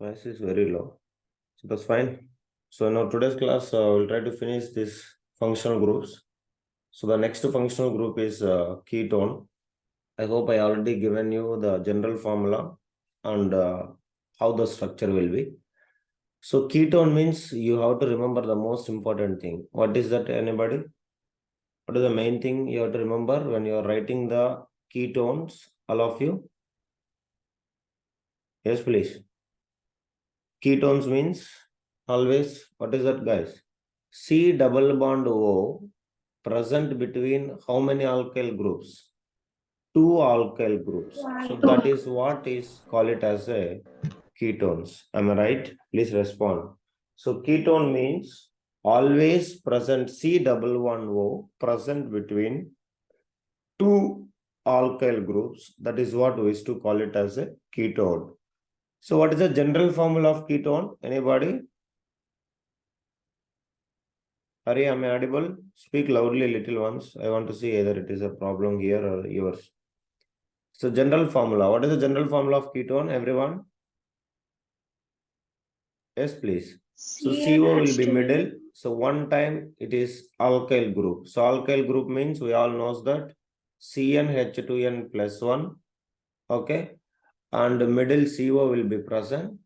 Voice is very low. So that's fine. So now today's class, we'll try to finish this functional groups. So the next functional group is ketone. I hope I already given you the general formula and how the structure will be. So ketone means you have to remember the most important thing. What is that, anybody? What is the main thing you have to remember when you are writing the ketones, all of you? Yes, please. Ketones means always, what is that, guys? C double bond O present between how many alkyl groups? Two alkyl groups. So that is what is call it as a ketones. Am I right? Please respond. So ketone means always present C double bond O present between two alkyl groups. That is what we used to call it as a ketone. So what is the general formula of ketone? Anybody? Hari, am I audible? Speak loudly little once. I want to see either it is a problem here or yours. So general formula. What is the general formula of ketone, everyone? Yes, please. So CO will be middle. So one time it is alkyl group. So alkyl group means we all knows that CnH2n plus 1. Okay. And middle CO will be present.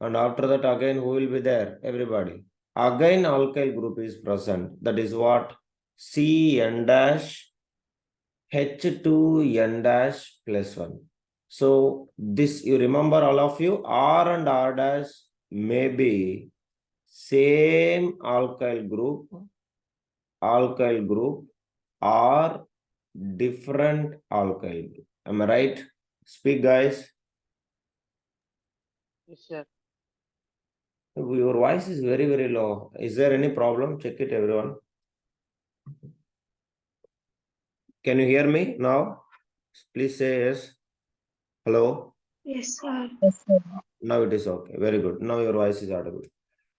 And after that again who will be there? Everybody. Again alkyl group is present. That is what? Cn dash H2n dash plus 1. So this you remember all of you, R and R dash may be same alkyl group or different alkyl group. Am I right? Speak, guys. Yes, sir. Your voice is very, very low. Is there any problem? Check it, everyone. Can you hear me now? Please say yes. Hello. Yes, sir. Now it is okay. Very good. Now your voice is audible.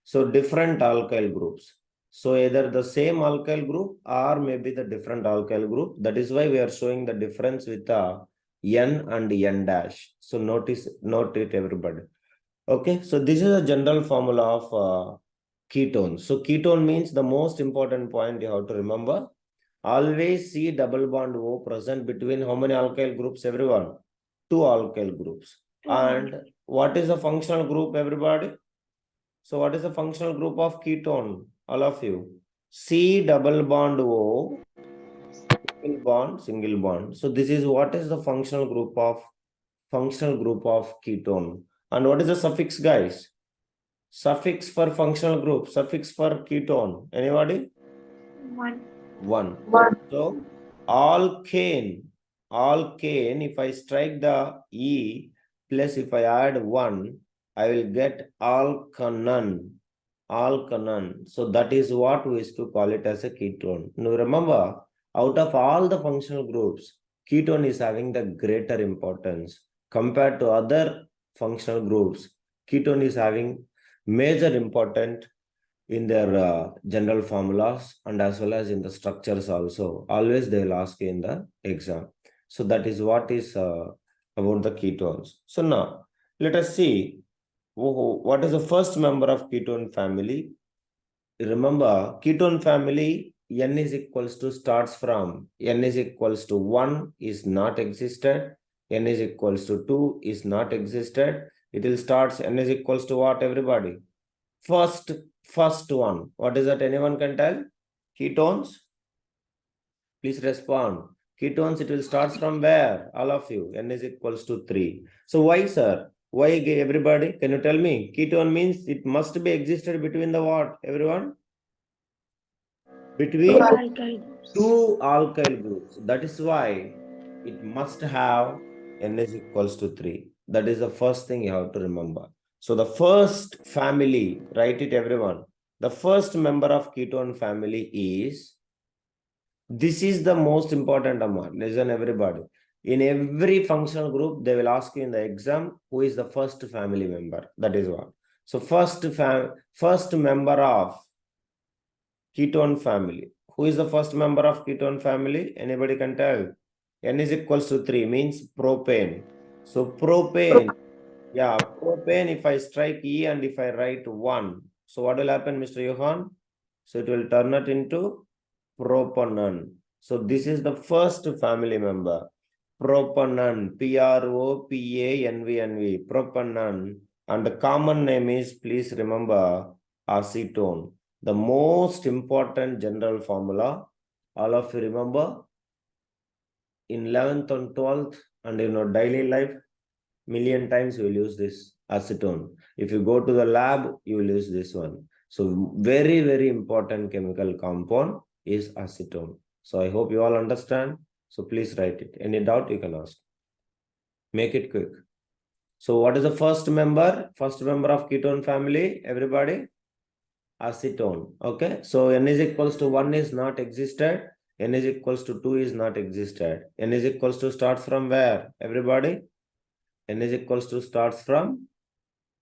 So different alkyl groups. So either the same alkyl group or maybe the different alkyl group. That is why we are showing the difference with the N and N dash. So note it, everybody. Okay. So this is a general formula of ketones. So ketone means the most important point you have to remember. Always see double bond O present between how many alkyl groups, everyone? Two alkyl groups. And what is the functional group, everybody? So what is the functional group of ketone? All of you. C double bond O, single bond. So this is what is the functional group of ketone. And what is the suffix, guys? Suffix for functional group, suffix for ketone. Anybody? One. So alkane, if I strike the E plus if I add 1, I will get alkanon. So that is what we used to call it as a ketone. Now remember, out of all the functional groups, ketone is having the greater importance. Compared to other functional groups, ketone is having major importance in their general formulas and as well as in the structures also. Always they will ask in the exam. So that is what is about the ketones. So now let us see what is the first member of ketone family. Remember, ketone family N is equals to starts from N is equals to 1 is not existed. N is equals to 2 is not existed. It will start N is equals to what, everybody? First one. What is that? Anyone can tell? Ketones? Please respond. Ketones, it will start from where? All of you. N is equals to 3. So why, sir? Why, everybody? Can you tell me? Ketone means it must be existed between the what? Everyone? Between two alkyl groups. That is why it must have N is equals to 3. That is the first thing you have to remember. So the first family, write it, everyone. The first member of ketone family is, this is the most important amount. Listen, everybody. In every functional group, they will ask you in the exam, who is the first family member. That is what. So first member of ketone family. Who is the first member of ketone family? Anybody can tell? N is equals to 3 means propane. So propane Yeah, propane, if I strike E and if I write 1. So what will happen, Mr. Johan? So it will turn it into propanone. So this is the first family member. Propanone, Propanenv, propanone. And the common name is, please remember, acetone. The most important general formula, all of you remember, in 11th and 12th and in your daily life, million times you will use this acetone. If you go to the lab, you will use this one. So very, very important chemical compound is acetone. So I hope you all understand. So please write it. Any doubt you can ask. Make it quick. So what is the first member? First member of ketone family, everybody? Acetone. Okay. So N is equals to 1 is not existed. N is equals to 2 is not existed. N is equals to starts from where? Everybody? N is equals to starts from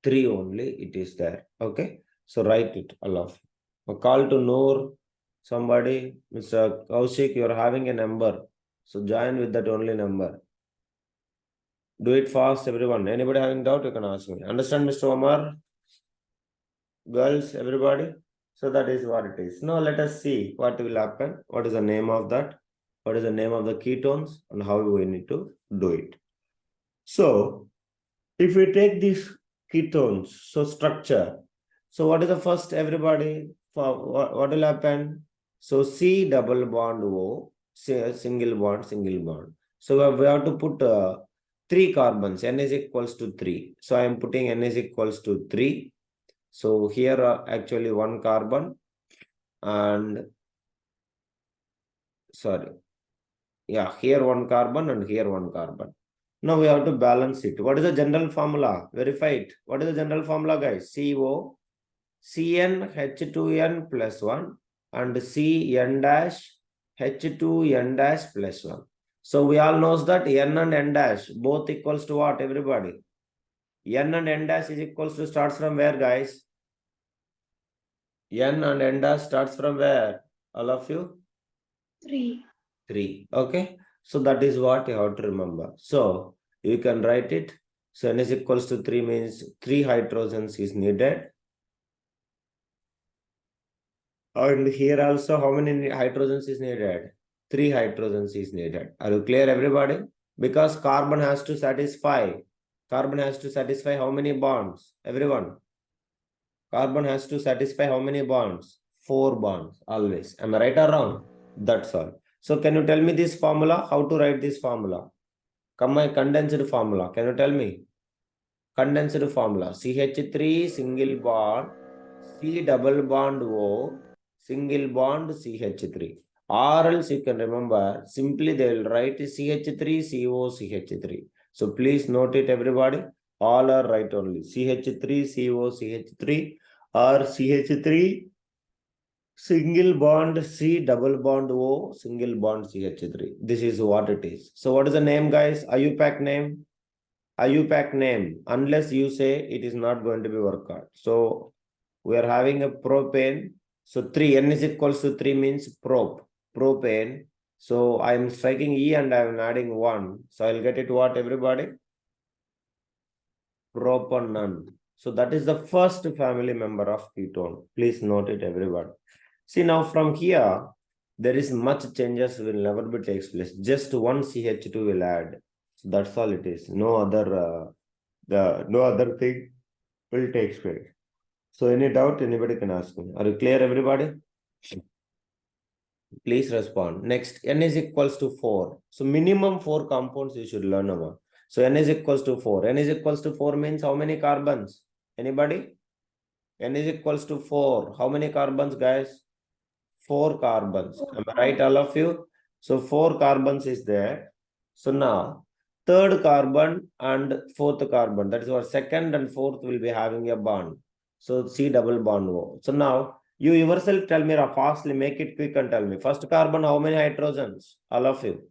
3 only. It is there. Okay. So write it, Allah. A call to Noor. Somebody, Mr. Kaushik, you are having a number. So join with that only number. Do it fast, everyone. Anybody having doubt, you can ask me. Understand, Mr. Omar? Girls, everybody? So that is what it is. Now let us see what will happen. What is the name of that? What is the name of the ketones and how we need to do it. So if we take these ketones, so structure. So what is the first, everybody? For what will happen? So C double bond O, single bond, single bond. So we have to put 3 carbons. N is equals to 3. So I am putting N is equals to 3. So here actually 1 carbon and sorry. Yeah, here 1 carbon and here 1 carbon. Now we have to balance it. What is the general formula? Verify it. What is the general formula, guys? CO, Cn H2n plus 1 and Cn dash H2n dash plus 1. So we all knows that n and n dash both equals to what, everybody? N and n dash is equals to starts from where, guys? N and n dash starts from where? All of you? 3. 3. Okay. So that is what you have to remember. So you can write it. So n is equals to 3 means 3 hydrogens is needed. And here also, how many hydrogens is needed? 3 hydrogens is needed. Are you clear, everybody? Because carbon has to satisfy. Carbon has to satisfy how many bonds? Everyone. Carbon has to satisfy how many bonds? 4 bonds, always. Am I right or wrong? That's all. So can you tell me this formula? How to write this formula? Come my condensed formula. Can you tell me? Condensed formula. CH3 single bond, C double bond O, single bond CH3. Or else you can remember, simply they will write CH3 CO CH3. So please note it, everybody. All are right only. CH3 CO CH3 or CH3 single bond C double bond O single bond CH3. This is what it is. So what is the name, guys? IUPAC name? IUPAC name. Unless you say it is not going to be worked out. So we are having a propane. So 3, N is equals to 3 means propane. So I am striking E and I am adding 1. So I'll get it what, everybody? Propanone. So that is the first family member of ketone. Please note it, everybody. See now from here, there is much changes will never be takes place. Just 1 CH2 will add. So that's all it is. No other no other thing will take place. So any doubt, anybody can ask me. Are you clear, everybody? Please respond. Next, N is equals to 4. So minimum 4 compounds you should learn about. So N is equals to 4. N is equals to 4 means how many carbons? Anybody? N is equals to 4. How many carbons, guys? 4 carbons. Am I right, all of you? So 4 carbons is there. So now, third carbon and fourth carbon, that is our second and fourth will be having a bond. So C double bond O. So now, you yourself tell me, fastly, make it quick and tell me. First carbon, how many hydrogens? All of you.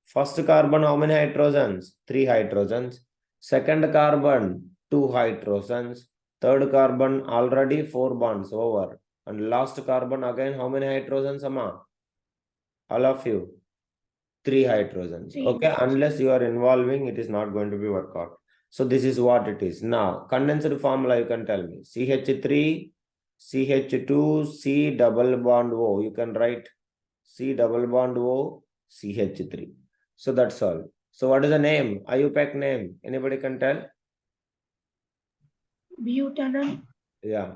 First carbon, how many hydrogens? 3 hydrogens. Second carbon, 2 hydrogens. Third carbon, already 4 bonds over. And last carbon, again, how many hydrogens, Amma? All of you. 3 hydrogens. Okay, unless you are involving, it is not going to be worked out. So this is what it is. Now, condensed formula, you can tell me. CH3, CH2, C double bond O. You can write C double bond O, CH3. So that's all. So what is the name? IUPAC name? Anybody can tell? Butanol. Yeah.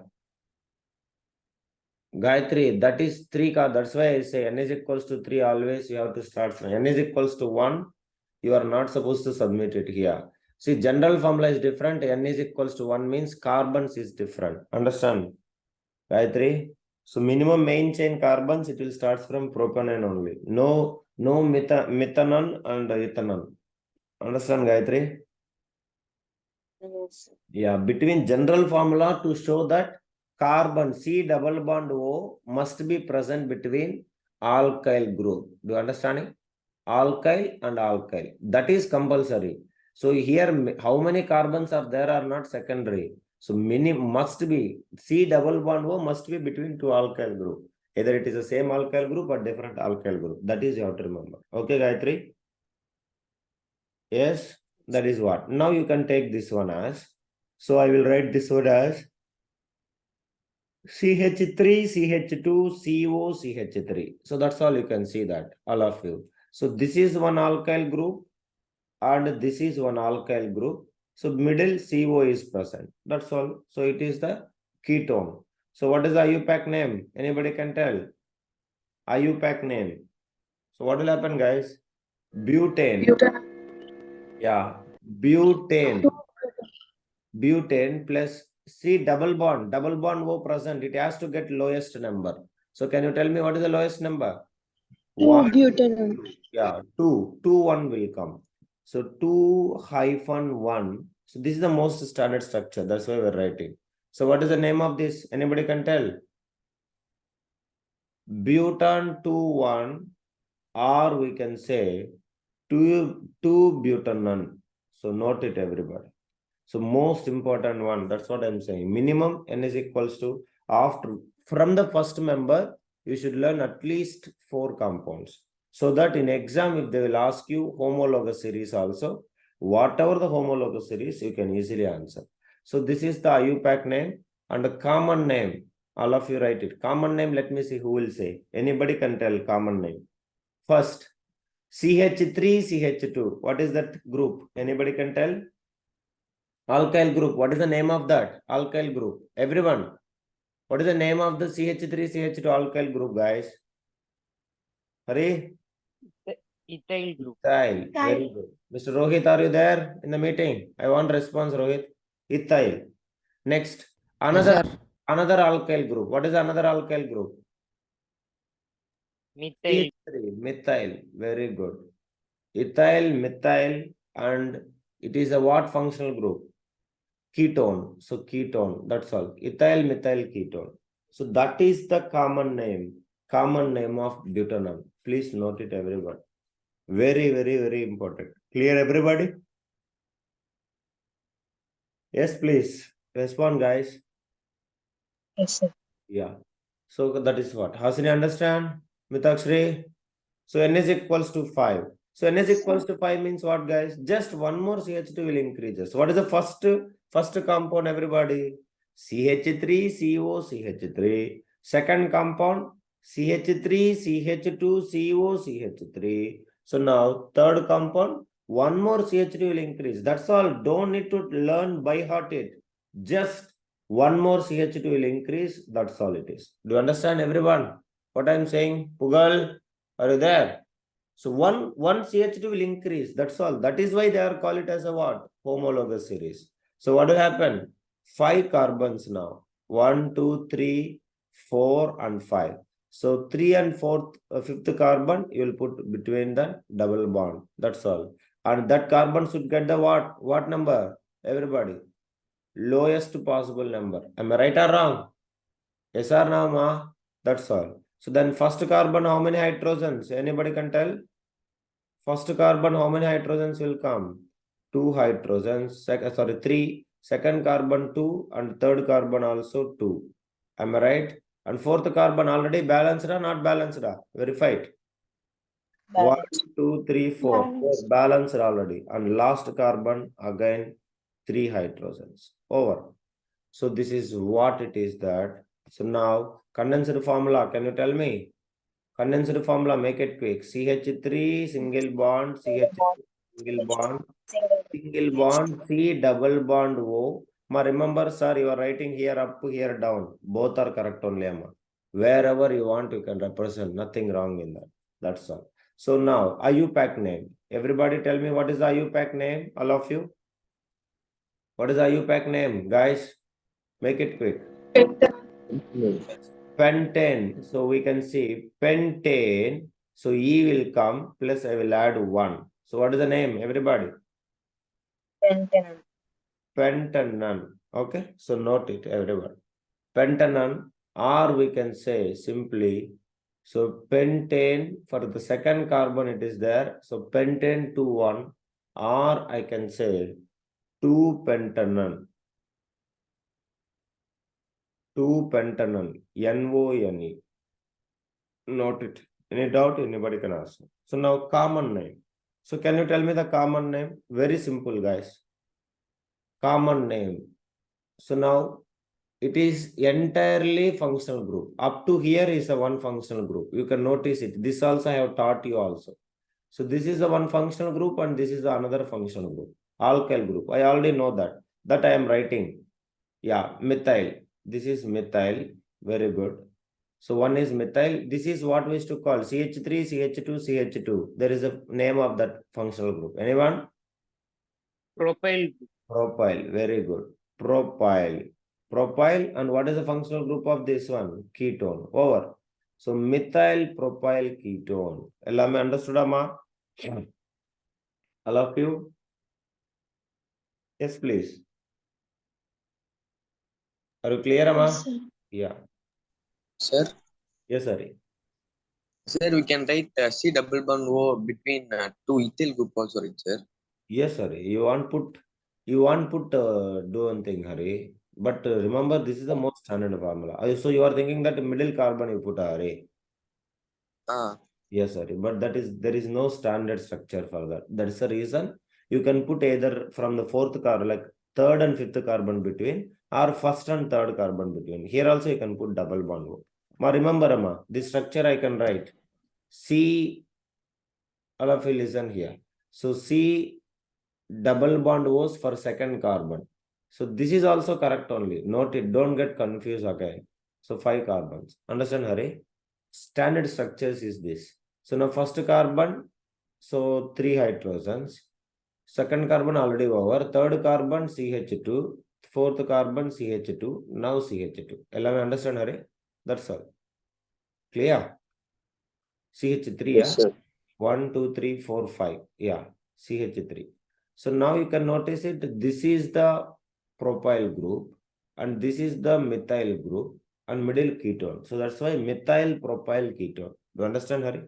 Gayatri, that is 3 car. That's why I say N is equals to 3. Always you have to start from N is equals to 1. You are not supposed to submit it here. See, general formula is different. N is equals to 1 means carbons is different. Understand? Gayatri? So minimum main chain carbons, it will start from propanone only. No methanol and ethanol. Understand, Gayatri? Yes. Yeah, between general formula to show that carbon C double bond O must be present between alkyl group. Do you understand it? Alkyl and alkyl. That is compulsory. So here, how many carbons are there are not secondary. So minimum must be C double bond O must be between two alkyl group. Either it is the same alkyl group or different alkyl group. That is you have to remember. Okay, Gayatri? Yes, that is what. Now you can take this one as. So I will write this one as CH3, CH2, CO, CH3. So that's all you can see that, all of you. So this is one alkyl group and this is one alkyl group. So middle CO is present. That's all. So it is the ketone. So what is the IUPAC name? Anybody can tell? IUPAC name. So what will happen, guys? Butane. Butanol. Yeah. Butane. Butane plus C double bond O present, it has to get lowest number. So can you tell me what is the lowest number? 1. Butanol. Yeah, 2. 2, 1 will come. So 2-1. So this is the most standard structure. That's why we're writing. So what is the name of this? Anybody can tell? Butan 2-1, or we can say 2-butanone. So note it, everybody. So most important one, that's what I'm saying. Minimum N is equals to, after, from the first member, you should learn at least 4 compounds. So that in exam, if they will ask you homologous series also, whatever the homologous series, you can easily answer. So this is the IUPAC name and the common name. All of you write it. Common name, let me see who will say. Anybody can tell common name. First, CH3, CH2. What is that group? Anybody can tell? Alkyl group. What is the name of that? Alkyl group. Everyone. What is the name of the CH3, CH2 alkyl group, guys? Hurry. Ethyl group. Ethyl. Very good. Mr. Rohit, are you there in the meeting? I want response, Rohit. Ethyl. Next. Another alkyl group. What is another alkyl group? Methyl. Methyl. Very good. Ethyl, methyl, and it is a what functional group? Ketone. So ketone, that's all. Ethyl methyl ketone. So that is the common name of butanol. Please note it, everyone. Very, very, very important. Clear, everybody? Yes, please. Respond, guys. Yes, sir. Yeah. So that is what. Hasini, understand? Mitakshri? So N is equals to 5. So N is equals to 5 means what, guys? Just one more CH2 will increase. So what is the first compound, everybody? CH3CO, CH3. Second compound, CH3, CH2, CO, CH3. So now third compound, one more CH3 will increase. That's all. Don't need to learn by heart it. Just one more CH2 will increase. That's all it is. Do you understand, everyone? What I'm saying? Pugal? Are you there? So one CH2 will increase. That's all. That is why they are called it as a what? Homologous series. So what will happen? 5 carbons now. 1, 2, 3, 4, and 5. So 3 and 5th carbon you will put between the double bond. That's all. And that carbon should get the what? What number? Everybody. Lowest possible number. Am I right or wrong? Yes or no, ma? That's all. So then first carbon, how many hydrogens? Anybody can tell? First carbon, how many hydrogens will come? 2 hydrogens. 3. Second carbon 2 and third carbon also 2. Am I right? And fourth carbon already balanced or not balanced? Verified. 1, 2, 3, 4. Balanced already. And last carbon again 3 hydrogens. Over. So this is what it is that. So now condensed formula, can you tell me? Condensed formula, make it quick. CH3 single bond, CH2 single bond, single bond, C double bond O. Ma, remember, sir, you are writing here up, here down. Both are correct only, Amma. Wherever you want, you can represent. Nothing wrong in that. That's all. So now, IUPAC name. Everybody tell me what is the IUPAC name, all of you? What is the IUPAC name, guys? Make it quick. Pentane. So we can see pentane. So E will come, plus I will add 1. So what is the name, everybody? Pentanon. Pentanon. Okay, so note it, everyone. Pentanon, or we can say simply, so pentane, for the second carbon it is there. So pentane 2,1, or I can say 2-pentanon. 2-pentanon, NONE. Note it. Any doubt, anybody can ask. So now common name. So can you tell me the common name? Very simple, guys. Common name. So now it is entirely functional group. Up to here is a one functional group. You can notice it. This also I have taught you also. So this is the one functional group and this is the another functional group. Alkyl group. I already know that. That I am writing. Yeah, methyl. This is methyl. Very good. So one is methyl. This is what we used to call CH3, CH2, CH2. There is a name of that functional group. Anyone? Propyl group. Propyl. Very good. Propyl. Propyl. And what is the functional group of this one? Ketone. Over. So methyl propyl ketone. Ellame understood, Amma? All of you? Yes, please. Are you clear, Amma? Yes, sir. Yeah. Sir, Yes, sorry. sir, we can write C double bond O between two ethyl group also, right, sir? Yes, Hari. You want put do one thing, Hari. But remember, this is the most standard formula. So you are thinking that middle carbon you put, Hari. Ah, Yes, Hari. But there is no standard structure for that. That is the reason you can put either from the fourth carbon, like third and fifth carbon between, or first and third carbon between. Here also you can put double bond. Ma, remember, Amma, this structure I can write. C, all of you listen here. So C double bond O's for second carbon. So this is also correct only. Note it. Don't get confused again. So 5 carbons. Understand, Hari? Standard structures is this. So now first carbon, so 3 hydrogens. Second carbon already over. Third carbon CH2. Fourth carbon CH2. Now CH2. Allow me understand, Hari? That's all. Clear? CH3, yes, yeah? sir. 1, 2, 3, 4, 5. Yeah, CH3. So now you can notice it. This is the propyl group and this is the methyl group and middle ketone. So that's why methyl propyl ketone. Do you understand, Hari?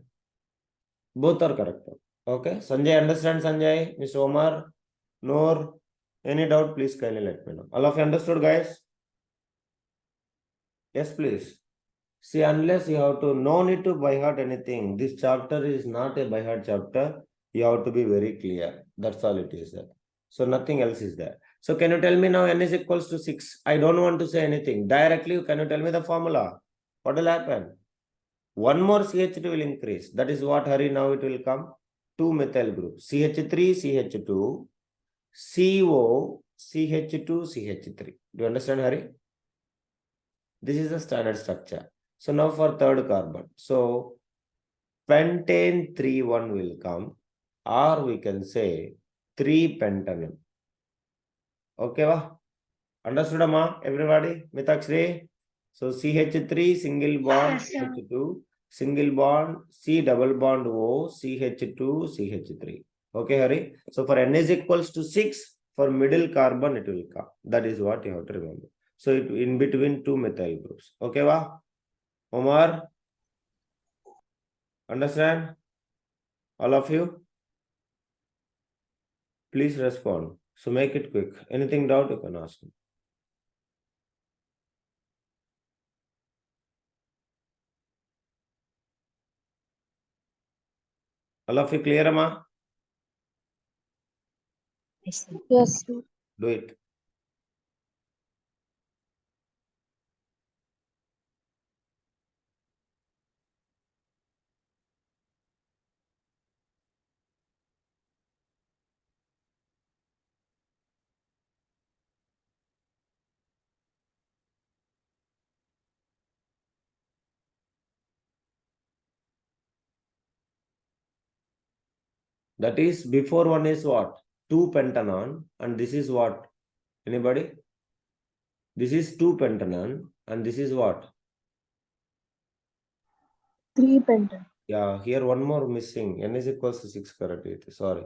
Both are correct. Okay. Sanjay, understand, Sanjay? Mr. Omar? Noor? Any doubt, please kindly let me know. All of you understood, guys? Yes, please. See, unless you have to, no need to by heart anything. This chapter is not a by heart chapter. You have to be very clear. That's all it is there. So nothing else is there. So can you tell me now n is equals to 6? I don't want to say anything. Directly, can you tell me the formula? What will happen? One more CH2 will increase. That is what, Hari, now it will come. 2 methyl groups. CH3, CH2, CO, CH2, CH3. Do you understand, Hari? This is the standard structure. So now for third carbon. So pentane 3,1 will come, or we can say 3-pentanon. Okay, va? Understood, Amma? Everybody? Mitakshri? So CH3 single bond Yes, sir. CH2, single bond C double bond O, CH2, CH3. Okay, Hari? So for N is equals to 6, for middle carbon it will come. That is what you have to remember. So it in between 2 methyl groups. Okay, va? Omar? Understand? All of you? Please respond. So make it quick. Anything doubt, you can ask me. All of you clear, Amma? Yes, sir. Yes, sir. Do it. That is, before one is what? 2-pentanone, and this is what? Anybody? This is 2-pentanone, and this is what? 3-pentanone. Yeah, here one more missing. N is equals to 6, correct? Sorry.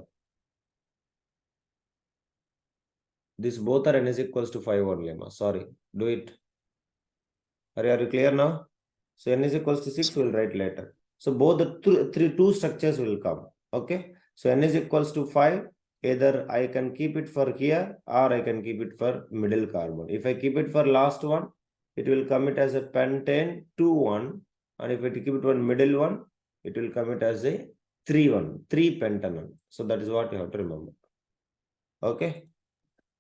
This both are N is equals to 5 only. Sorry. Do it. Are you clear now? So N is equals to 6, we'll write later. So both the two structures will come. Okay. So N is equals to 5. Either I can keep it for here or I can keep it for middle carbon. If I keep it for last one, it will come it as a pentane 2-1. And if I keep it one middle one, it will come it as a 3-1, 3-pentanone. So that is what you have to remember. Okay.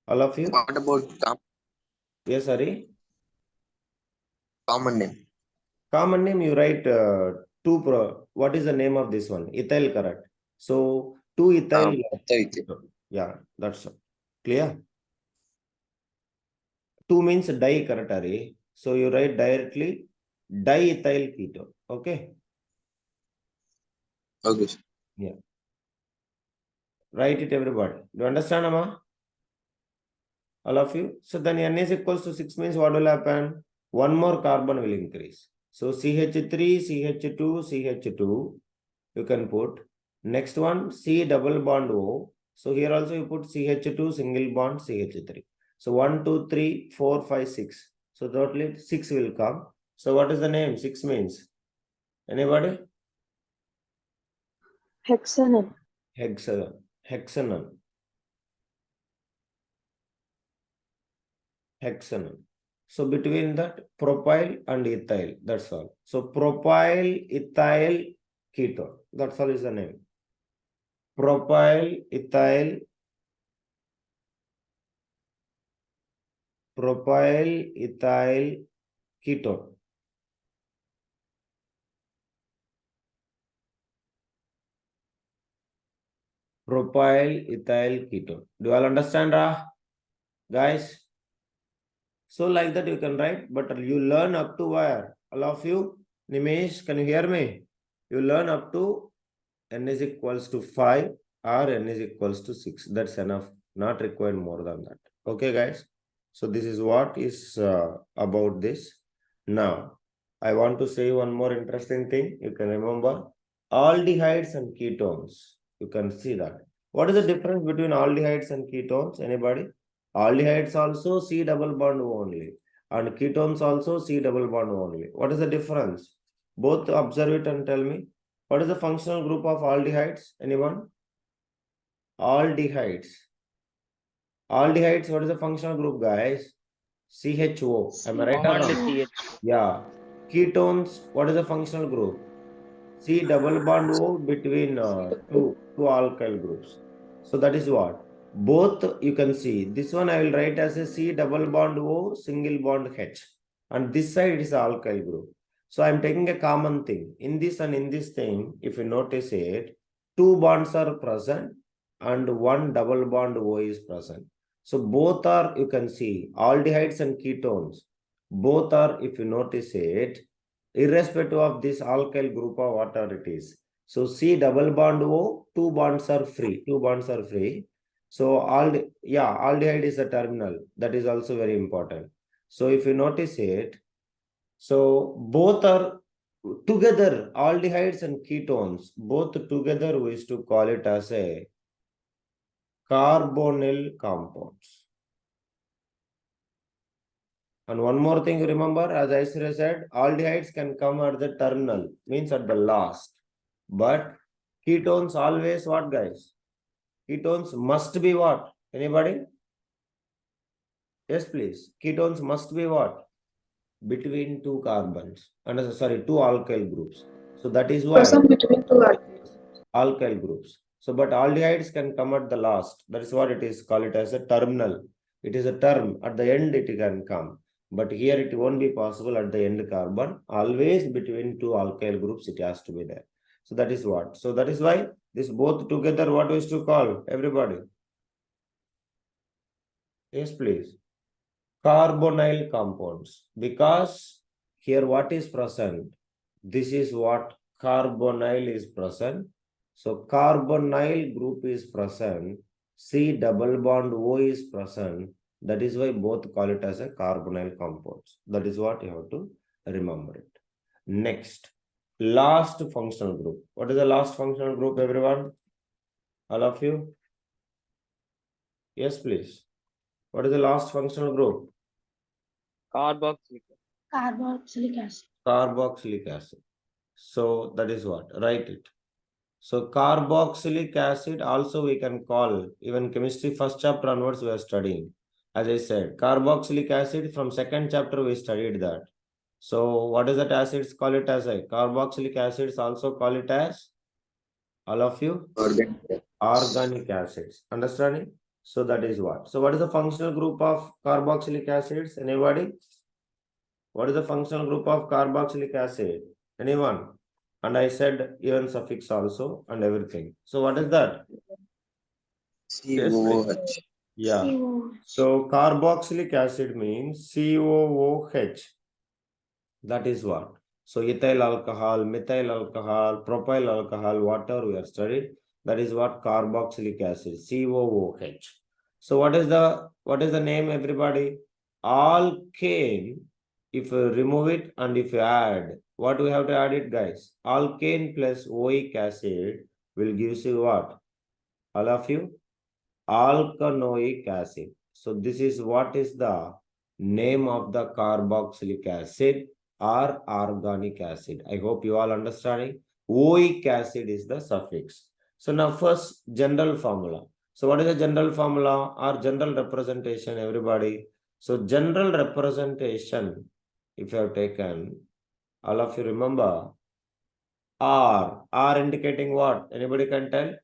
All of you? What about Yes, sorry. common name? Common name, you write what is the name of this one? Ethyl, correct. So 2-ethyl. Yeah, that's clear. 2 means di, correct, Ari. So you write directly diethyl ketone. Okay. Okay. Yeah. Write it, everybody. Do you understand, Amma? All of you. So then N is equals to 6 means what will happen? One more carbon will increase. So CH3, CH2, CH2. You can put. Next one, C double bond O. So here also you put CH2 single bond CH3. So 1, 2, 3, 4, 5, 6. So totally 6 will come. So what is the name? 6 means? Anybody? Hexanon. Hexanon. So between that, propyl and ethyl. That's all. So propyl ethyl ketone. That's all is the name. Propyl ethyl ketone. Propyl ethyl ketone. Do you all understand, guys? So like that you can write, but you learn up to where? All of you? Nimesh, can you hear me? You learn up to N is equals to 5 or N is equals to 6. That's enough. Not required more than that. Okay, guys? So this is what is about this. Now, I want to say one more interesting thing. You can remember aldehydes and ketones. You can see that. What is the difference between aldehydes and ketones? Anybody? Aldehydes also C double bond only. And ketones also C double bond only. What is the difference? Both observe it and tell me. What is the functional group of aldehydes? Anyone? Aldehydes. Aldehydes, what is the functional group, guys? CH-4. Am I right or Only wrong? CH. Yeah. Ketones, what is the functional group? C double bond O between two alkyl groups. So that is what? Both you can see. This one I will write as a C double bond O single bond H. And this side it is alkyl group. So I am taking a common thing. In this and in this thing, if you notice it, 2 bonds are present and 1 double bond O is present. So both are, you can see, aldehydes and ketones. Both are, if you notice it, irrespective of this alkyl group or whatever it is. So C double bond O, 2 bonds are free. 2 bonds are free. So aldehyde is a terminal. That is also very important. So if you notice it, so both are together, aldehydes and ketones, both together we used to call it as a carbonyl compounds. And one more thing, remember, as I said, aldehydes can come at the terminal, means at the last. But ketones always what, guys? Ketones must be what? Anybody? Yes, please. Ketones must be what? Between 2 carbons. And sorry, 2 alkyl groups. So that is why. Present between 2 alkyls. Alkyl groups. So, but aldehydes can come at the last. That is what it is. Call it as a terminal. It is a term. At the end, it can come. But here, it won't be possible at the end carbon. Always between two alkyl groups, it has to be there. So that is what. So that is why this both together, what is to call? Everybody. Yes, please. Carbonyl compounds. Because here what is present? This is what carbonyl is present. So carbonyl group is present. C double bond O is present. That is why both call it as a carbonyl compounds. That is what you have to remember it. Next, last functional group. What is the last functional group, everyone? All of you? Yes, please. What is the last functional group? Carboxylic. Carboxylic acid. Carboxylic acid. So that is what? Write it. So carboxylic acid also we can call, even chemistry first chapter onwards we are studying. As I said, carboxylic acid from second chapter we studied that. So what is that acids? Call it as a carboxylic acids, also call it as, all of you? Organic acids. Understanding? So that is what. So what is the functional group of carboxylic acids? Anybody? What is the functional group of carboxylic acid? Anyone? And I said even suffix also and everything. So what is that? Yes, please. COOH. Yeah. CO. So carboxylic acid means COOH. That is what. So ethyl alcohol, methyl alcohol, propyl alcohol, whatever we are studied, that is what carboxylic acid, COOH. So what is the name, everybody? Alkane. If you remove it and if you add, what we have to add it, guys? Alkane plus oic acid will give you what? All of you? Alkanoic acid. So this is what is the name of the carboxylic acid or organic acid. I hope you all understanding. Oic acid is the suffix. So now first general formula. So what is the general formula or general representation, everybody? So general representation, if you have taken, all of you remember, R indicating what? Anybody can tell?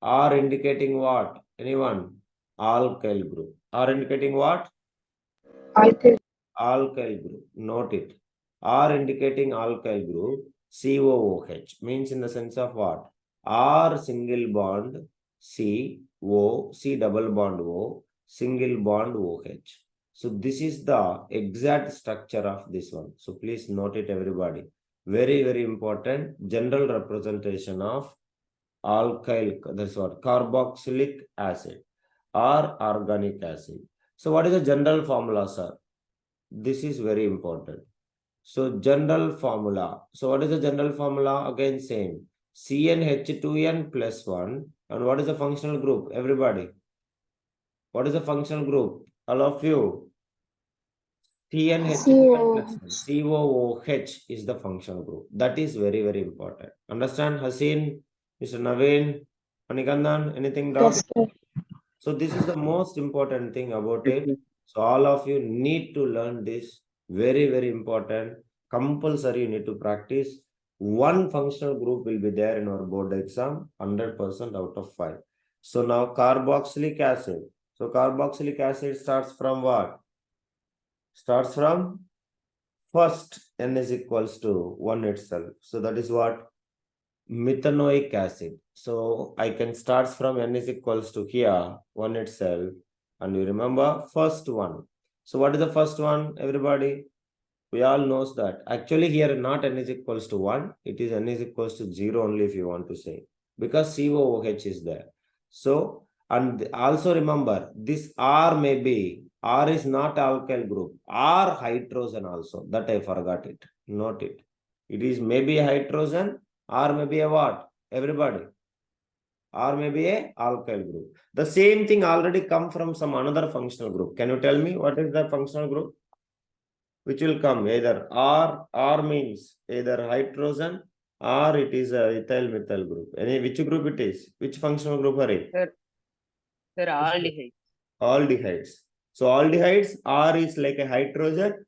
R indicating what? Anyone? Alkyl group. R indicating what? Alkyl. Alkyl group. Note it. R indicating alkyl group. COOH means in the sense of what? R single bond C double bond O, single bond OH. So this is the exact structure of this one. So please note it, everybody. Very, very important general representation of alkyl, that's what, carboxylic acid or organic acid. So what is the general formula, sir? This is very important. So general formula. So what is the general formula? Again same. CnH2n plus 1. And what is the functional group? Everybody. What is the functional group? All of you. CnH2n plus 1. COOH is the functional group. That is very, very important. Understand, Hasin, Mr. Naveen, Manikandan, anything doubt? Yes, sir. So this is the most important thing about Yes, it. sir. So all of you need to learn this. Very, very important. Compulsory you need to practice. One functional group will be there in our board exam, 100% out of 5. So now carboxylic acid. So carboxylic acid starts from what? Starts from first N is equals to 1 itself. So that is what? Methanoic acid. So I can start from N is equals to here, 1 itself. And you remember first one. So what is the first one, everybody? We all knows that. Actually here not N is equals to 1. It is N is equals to 0 only if you want to say. Because COOH is there. So, and also remember, this R is not alkyl group. R hydrogen also. That I forgot it. Note it. It is maybe a hydrogen or maybe a what? Everybody. Or maybe a alkyl group. The same thing already come from some another functional group. Can you tell me what is the functional group? Which will come either R means either hydrogen or it is a ethyl methyl group. Which group it is? Which functional group are it? Sir, aldehyde. Aldehydes. So aldehydes, R is like a hydrogen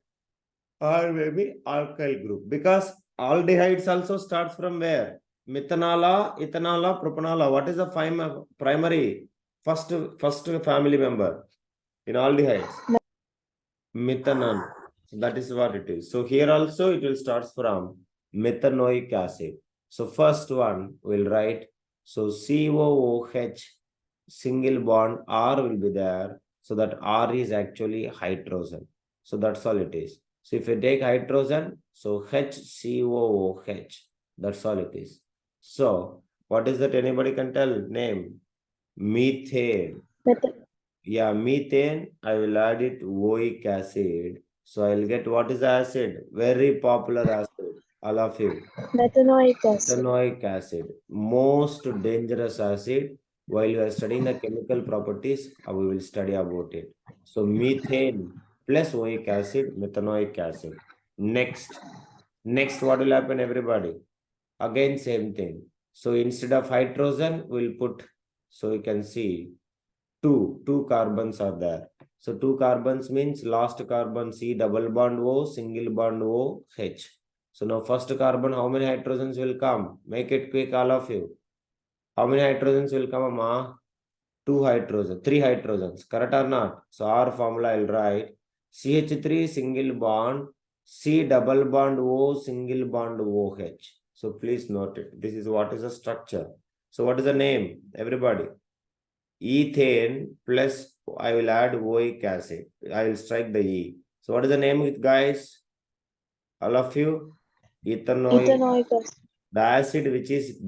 or maybe alkyl group, because aldehydes also starts from where? Methanola, ethanola, propanola. What is the primary first family member? in aldehydes? Methanol. So that is what it is. So here also it will start from methanoic acid. So first one we'll write. So COOH single bond R will be there. So that R is actually hydrogen. So that's all it is. So if you take hydrogen, so HCOOH. That's all it is. So what is that? Anybody can tell? Name. Methane. Yeah, methane, I will add it oic acid. So I'll get what is the acid? Very popular acid. All of you. Methanoic acid. Methanoic acid. Most dangerous acid. While you are studying the chemical properties, we will study about it. So methane plus oic acid, methanoic acid. Next. Next, what will happen, everybody? Again, same thing. So instead of hydrogen, we'll put, so you can see, two carbons are there. So two carbons means last carbon C double bond O, single bond O, H. So now first carbon, how many hydrogens will come? Make it quick, all of you. How many hydrogens will come, Amma? 2 hydrogens, 3 hydrogens, correct or not? So our formula I'll write CH3 single bond, C double bond O, single bond OH. So please note it. This is what is the structure. So what is the name? Everybody. Ethane plus I will add oic acid. I will strike the E. So what is the name, guys? All of you? Ethanoic. Ethanoic acid. The acid which is